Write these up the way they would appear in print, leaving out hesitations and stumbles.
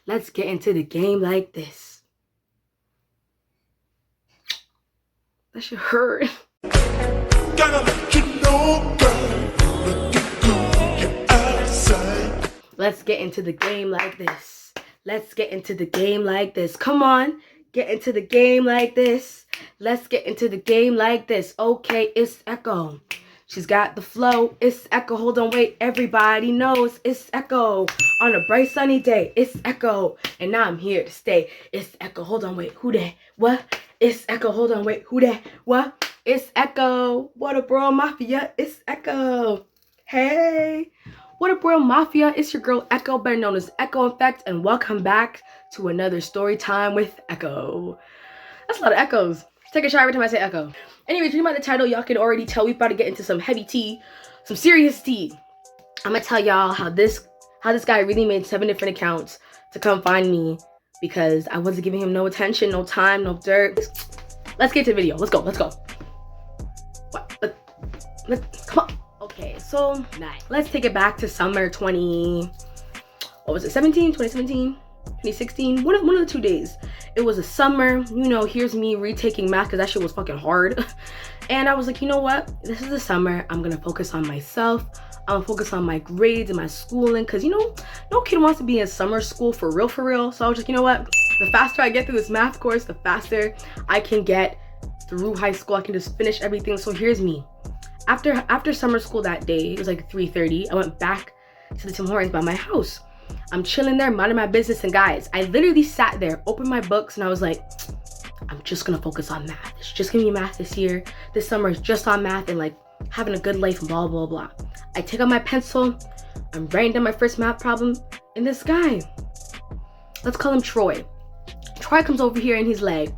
Let's get into the game like this. That shit hurt. Gotta let you know, girl, looking good, you're outside. Let's get into the game like this. Let's get into the game like this. Come on, get into the game like this. Let's get into the game like this. Okay, it's Echo. She's got the flow. It's Echo. Hold on, wait. Everybody knows it's Echo. On a bright sunny day, it's Echo. And now I'm here to stay. It's Echo. Hold on, wait. Who that? What? It's Echo. Hold on, wait. Who that? What? It's Echo. What up, bro? Mafia. It's Echo. Hey. What up, Royal Mafia? It's your girl Echo, better known as Echo Effect, and welcome back to another story time with Echo. That's a lot of echoes. Take a shot every time I say Echo. Anyways, reading by the title, y'all can already tell we about to get into some heavy tea, some serious tea. I'm gonna tell y'all how this guy really made 7 different accounts to come find me because I wasn't giving him no attention, no time, no dirt. Let's get to the video. Let's go. What? Let's come on. Okay, so let's take it back to summer 2017, 2016, one of the 2 days. It was a summer, you know, here's me retaking math because that shit was fucking hard. And I was like, you know what? This is the summer. I'm gonna focus on myself. I'm gonna focus on my grades and my schooling because, you know, no kid wants to be in summer school for real. So I was like, you know what? The faster I get through this math course, the faster I can get through high school. I can just finish everything. So here's me. After summer school that day, it was like 3:30, I went back to the Tim Hortons by my house. I'm chilling there, minding my business, and guys, I literally sat there, opened my books, and I was like, I'm just gonna focus on math. It's just gonna be math this year. This summer is just on math and like having a good life and blah, blah, blah. I take out my pencil, I'm writing down my first math problem, and this guy, let's call him Troy. Troy comes over here and he's like,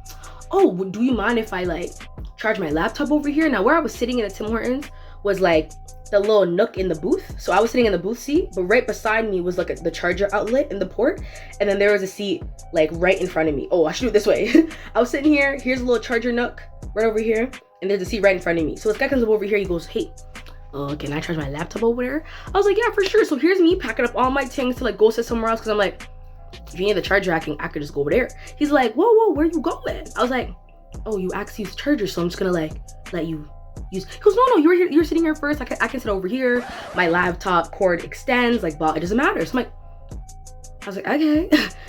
oh, do you mind if I like charge my laptop over here? Now where I was sitting in the Tim Hortons was like the little nook in the booth. So I was sitting in the booth seat, but right beside me was like the charger outlet in the port. And then there was a seat like right in front of me. Oh, I should do it this way. I was sitting here, here's a little charger nook right over here. And there's a seat right in front of me. So this guy comes up over here, he goes, hey, can I charge my laptop over there? I was like, yeah, for sure. So here's me packing up all my things to like go sit somewhere else. Cause I'm like, if you need the charger, I could just go over there. He's like, whoa, where you going? I was like, oh, you asked to use charger, so I'm just gonna like let you use. He goes, no, you're sitting here first. I can sit over here. My laptop cord extends, like, blah, it doesn't matter. So I was like, okay.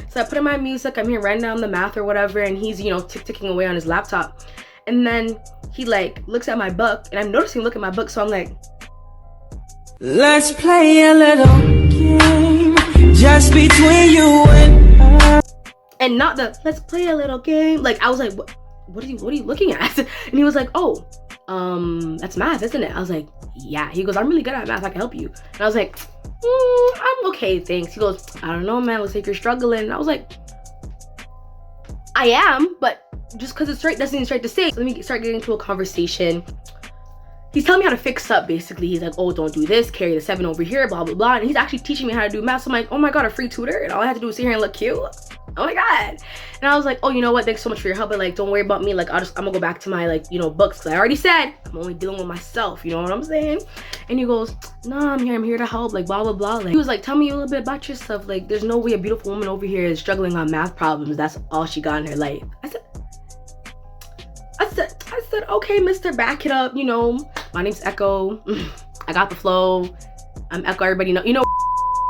So I put in my music. I'm here writing down the math or whatever, and he's, you know, ticking away on his laptop. And then he like looks at my book, and I'm noticing look at my book, so I'm like, let's play a little game just between you and I. And not the let's play a little game. Like I was like, what are you looking at? And he was like, oh, that's math, isn't it? I was like, yeah. He goes, I'm really good at math, I can help you. And I was like, I'm okay, thanks. He goes, I don't know, man, looks like you're struggling. And I was like, I am, but just because it's straight doesn't mean straight to say. So let me start getting into a conversation. He's telling me how to fix up, basically. He's like, oh, don't do this, carry the 7 over here, blah, blah, blah. And he's actually teaching me how to do math. So I'm like, oh my God, a free tutor? And all I had to do was sit here and look cute? Oh my God. And I was like, oh, you know what? Thanks so much for your help. But like, don't worry about me. Like, I'm gonna go back to my like, you know, books. Cause I already said, I'm only dealing with myself. You know what I'm saying? And he goes, nah, I'm here to help. Like, blah, blah, blah. Like, he was like, tell me a little bit about yourself. Like, there's no way a beautiful woman over here is struggling on math problems. That's all she got in her life. I said, okay, mister, back it up. You know, my name's Echo. I got the flow. I'm Echo, everybody know. You know,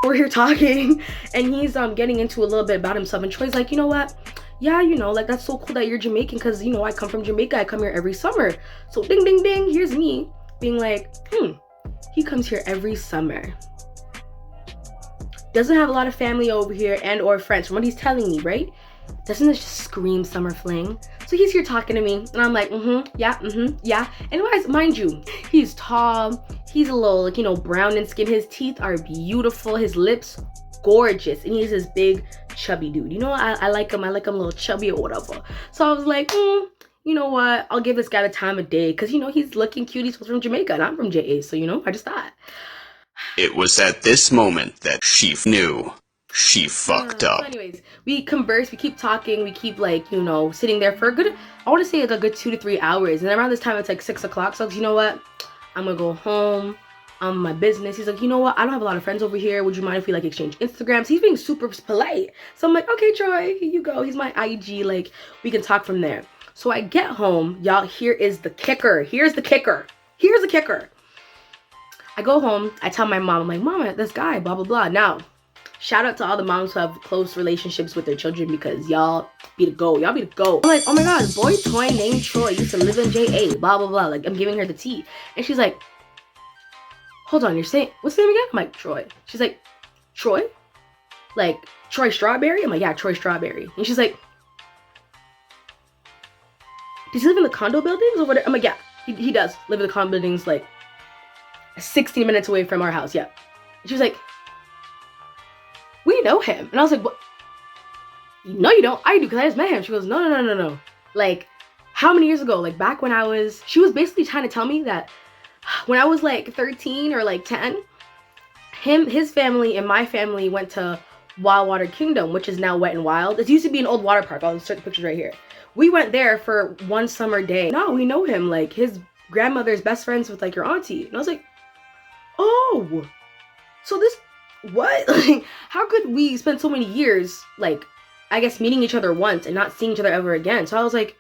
we're here talking. And he's getting into a little bit about himself. And Troy's like, you know what? Yeah, you know, like, that's so cool that you're Jamaican. Because, you know, I come from Jamaica. I come here every summer. So ding, ding, ding. Here's me being like, he comes here every summer. Doesn't have a lot of family over here and or friends from what he's telling me, right? Doesn't it just scream Summer Fling? So he's here talking to me, and I'm like, yeah. Anyways, mind you, he's tall, he's a little, like, you know, brown in skin. His teeth are beautiful, his lips gorgeous, and he's this big, chubby dude. You know, I like him a little chubby or whatever. So I was like, you know what? I'll give this guy the time of day, because, you know, he's looking cute. He's from Jamaica, and I'm from JA, so, you know, I just thought. It was at this moment that she knew. She fucked up. So anyways, we converse, we keep talking, we keep like, you know, sitting there for a good, I want to say like a good 2 to 3 hours. And around this time, it's like 6 o'clock. So you know what? I'm gonna go home. my business. He's like, you know what? I don't have a lot of friends over here. Would you mind if we like exchange Instagrams? He's being super polite. So I'm like, okay, Troy, here you go. He's my IG. Like, we can talk from there. So I get home, y'all. Here is the kicker. Here's the kicker. Here's the kicker. I go home. I tell my mom, I'm like, Mama, this guy, blah blah blah. Now, shout out to all the moms who have close relationships with their children because y'all be the go. Y'all be the go. I'm like, oh my god, boy toy named Troy used to live in JA. Blah blah blah. Like, I'm giving her the tea, and she's like, hold on, you're saying, what's the name again? I'm like, Troy. She's like, Troy? Like, Troy Strawberry? I'm like, yeah, Troy Strawberry. And she's like, does he live in the condo buildings over there? I'm like, yeah, he does live in the condo buildings, like, 60 minutes away from our house, yeah. And she was like, we know him. And I was like, what? No, you don't. I do, because I just met him. She goes, no. Like, how many years ago? Like, back when she was basically trying to tell me that when I was like 13 or like 10, his family and my family went to Wild Water Kingdom, which is now Wet and Wild. It used to be an old water park. I'll insert the pictures right here. We went there for one summer day. No, we know him. Like, his grandmother's best friends with like your auntie. And I was like, oh, so this, what? Like, how could we spend so many years, like, I guess meeting each other once and not seeing each other ever again? So I was like,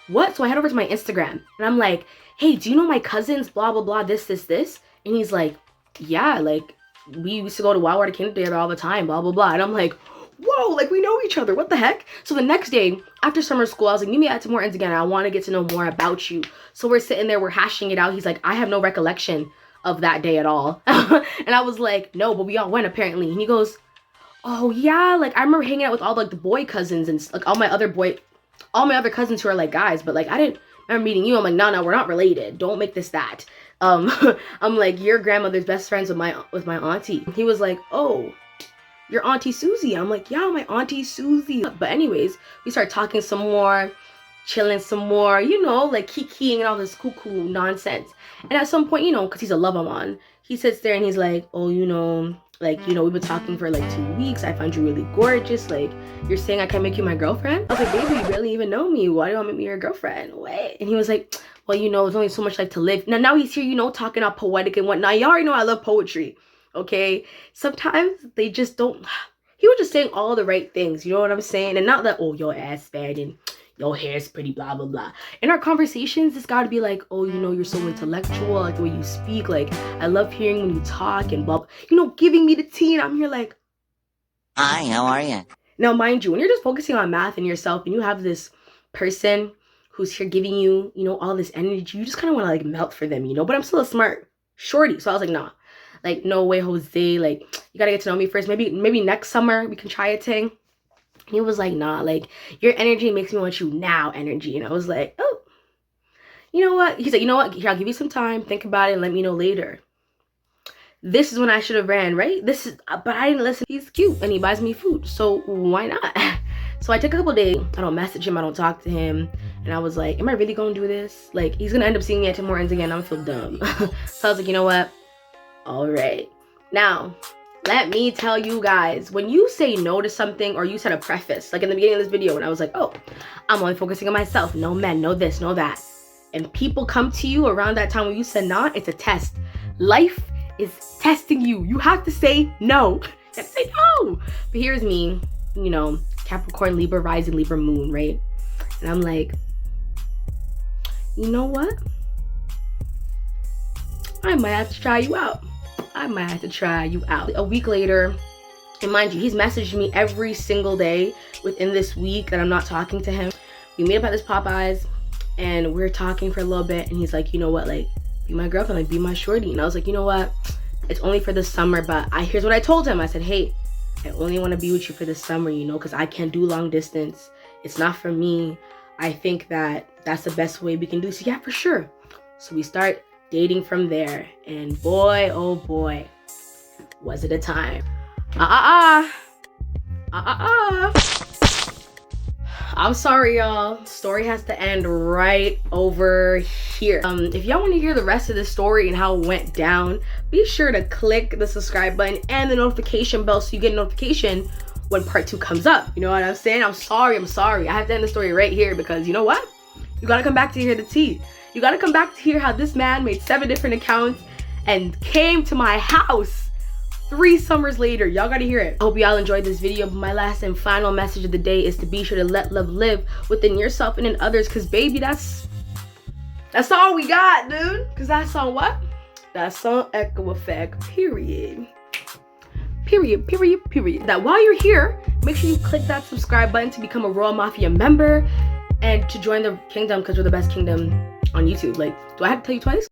what? So I head over to my Instagram and I'm like, hey, do you know my cousins, blah, blah, blah, this. And he's like, yeah, like, we used to go to Wild Water Kingdom together all the time, blah, blah, blah. And I'm like, whoa, like, we know each other. What the heck? So the next day, after summer school, I was like, meet me at Tim Hortons again. I want to get to know more about you. So we're sitting there, we're hashing it out. He's like, I have no recollection of that day at all. And I was like, no, but we all went apparently. And he goes, oh yeah, like, I remember hanging out with all like the boy cousins and like all my other cousins who are like guys, but like, I didn't remember meeting you. I'm like, no, we're not related. Don't make this that. I'm like, your grandmother's best friends with my auntie. He was like, oh, your Auntie Susie. I'm like, yeah, my Auntie Susie. But anyways, we start talking some more, chilling some more, you know, like kikiing and all this cool nonsense. And at some point, you know, because he's a love-a-mon, he sits there and he's like, oh, you know, like, you know, we've been talking for like 2 weeks. I find you really gorgeous. Like, you're saying I can make you my girlfriend? I was like, baby, you barely even know me. Why do you want to make me your girlfriend? What? And he was like, well, you know, there's only so much life to live. Now he's here, you know, talking all poetic and whatnot. Y'all already know I love poetry. Okay? Sometimes they just don't. He was just saying all the right things. You know what I'm saying? And not that, oh, your ass fat and your hair's pretty, blah, blah, blah. In our conversations, it's got to be like, oh, you know, you're so intellectual, like the way you speak. Like, I love hearing when you talk and blah, blah. You know, giving me the tea. And I'm here like, hi, how are you? Now, mind you, when you're just focusing on math and yourself and you have this person who's here giving you, you know, all this energy, you just kind of want to like melt for them, you know? But I'm still a smart shorty. So I was like, nah, like, no way, Jose. Like, you got to get to know me first. Maybe next summer we can try a thing. He was like, nah, like, your energy makes me want you now energy. And I was like, oh, you know what? He's like, you know what? Here, I'll give you some time. Think about it and let me know later. This is when I should have ran, right? But I didn't listen. He's cute and he buys me food. So why not? So I took a couple days. I don't message him. I don't talk to him. And I was like, am I really going to do this? Like, he's going to end up seeing me at Tim Hortons again. I'm feel dumb. So I was like, you know what? All right. Now, let me tell you guys, when you say no to something or you said a preface, like in the beginning of this video when I was like, oh, I'm only focusing on myself. No men, no this, no that. And people come to you around that time when you said nah, it's a test. Life is testing you. You have to say no. You have to say no. But here's me, you know, Capricorn, Libra, rising, Libra, moon, right? And I'm like, you know what? I might have to try you out. A week later, and mind you, he's messaged me every single day within this week that I'm not talking to him. We meet up at this Popeyes and we're talking for a little bit and he's like, you know what, like, be my girlfriend, like, be my shorty. And I was like, you know what, it's only for this summer, but here's what I told him. I said, hey, I only want to be with you for this summer, you know, because I can't do long distance. It's not for me. I think that that's the best way we can do. So yeah, for sure. So we start dating from there, and boy, oh boy, was it a time. I'm sorry, y'all. Story has to end right over here. If y'all want to hear the rest of the story and how it went down, be sure to click the subscribe button and the notification bell so you get a notification when part 2 comes up. You know what I'm saying? I'm sorry. I have to end the story right here because you know what? You gotta come back to hear the tea. You gotta come back to hear how this man made 7 different accounts and came to my house 3 summers later. Y'all gotta hear it. I hope y'all enjoyed this video. My last and final message of the day is to be sure to let love live within yourself and in others, because baby, that's all we got, dude. Because that's on what? That's on Echo Effect, period. Period. That while you're here, make sure you click that subscribe button to become a Royal Mafia member and to join the kingdom, because we're the best kingdom on YouTube. Like, do I have to tell you twice?